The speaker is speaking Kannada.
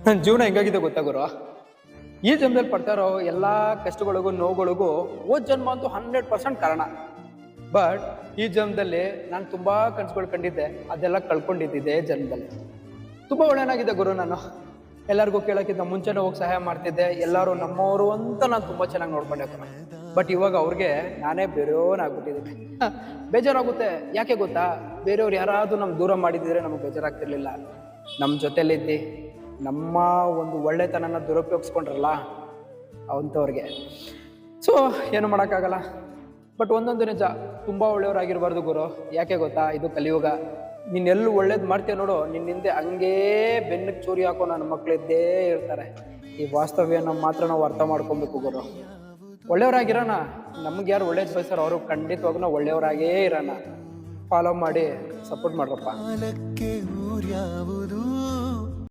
ನನ್ನ ಜೀವನ ಹೆಂಗಾಗಿದೆ ಗೊತ್ತಾ ಗುರು? ಈ ಜನ್ಮದಲ್ಲಿ ಪಡ್ತಾ ಇರೋ ಎಲ್ಲ ಕಷ್ಟಗಳಿಗೂ ನೋವುಗಳಿಗೂ ಹೋದ್ ಜನ್ಮ ಅಂತೂ 100% ಕಾರಣ. ಬಟ್ ಈ ಜನ್ಮದಲ್ಲಿ ನಾನು ತುಂಬಾ ಕನಸುಗಳು ಕಂಡಿದ್ದೆ, ಅದೆಲ್ಲ ಕಳ್ಕೊಂಡಿದ್ದೆ ಜನ್ಮದಲ್ಲಿ. ತುಂಬಾ ಒಳ್ಳೆಯನಾಗಿದೆ ಗುರು ನಾನು. ಎಲ್ಲರಿಗೂ ಕೇಳೋಕ್ಕಿಂತ ಮುಂಚೆನೇ ಹೋಗಿ ಸಹಾಯ ಮಾಡ್ತಿದ್ದೆ, ಎಲ್ಲರೂ ನಮ್ಮವರು ಅಂತ ನಾನು ತುಂಬಾ ಚೆನ್ನಾಗಿ ನೋಡ್ಕೊಂಡೆ ಗುರು. ಬಟ್ ಇವಾಗ ಅವ್ರಿಗೆ ನಾನೇ ಬೇರೆಯವನಾಗ್ಬಿಟ್ಟಿದ್ದೀನಿ. ಬೇಜಾರಾಗುತ್ತೆ. ಯಾಕೆ ಗೊತ್ತಾ? ಬೇರೆಯವ್ರು ಯಾರಾದ್ರೂ ನಮ್ಗೆ ದೂರ ಮಾಡಿದಿದ್ರೆ ನಮಗೆ ಬೇಜಾರಾಗ್ತಿರ್ಲಿಲ್ಲ. ನಮ್ಮ ಜೊತೆಲಿದ್ದಿ ನಮ್ಮ ಒಂದು ಒಳ್ಳೆತನನ ದುರುಪಯೋಗಿಸ್ಕೊಂಡ್ರಲ್ಲ ಅವಂಥವ್ರಿಗೆ. ಸೊ ಏನು ಮಾಡೋಕ್ಕಾಗಲ್ಲ. ಬಟ್ ಒಂದೊಂದು ನಿಜ, ತುಂಬ ಒಳ್ಳೆಯವರಾಗಿರ್ಬಾರ್ದು ಗುರು. ಯಾಕೆ ಗೊತ್ತಾ? ಇದು ಕಲಿಯುಗ. ನೀನೆಲ್ಲೂ ಒಳ್ಳೇದು ಮಾಡ್ತೀಯ ನೋಡು, ನಿನ್ನ ಹಿಂದೆ ಹಂಗೇ ಬೆನ್ನಕ್ಕೆ ಚೂರಿ ಹಾಕೋ ನನ್ನ ಮಕ್ಕಳಿದ್ದೇ ಇರ್ತಾರೆ. ಈ ವಾಸ್ತವ್ಯನ ಮಾತ್ರ ನಾವು ಅರ್ಥ ಮಾಡ್ಕೊಬೇಕು ಗುರು. ಒಳ್ಳೆಯವರಾಗಿರೋಣ. ನಮ್ಗೆ ಯಾರು ಒಳ್ಳೇದು ಬಯಸ್ತಾರೋ ಅವರು ಖಂಡಿತವಾಗೂ ಒಳ್ಳೆಯವರಾಗೇ ಇರೋಣ. ಫಾಲೋ ಮಾಡಿ ಸಪೋರ್ಟ್ ಮಾಡ್ರಪ್ಪ.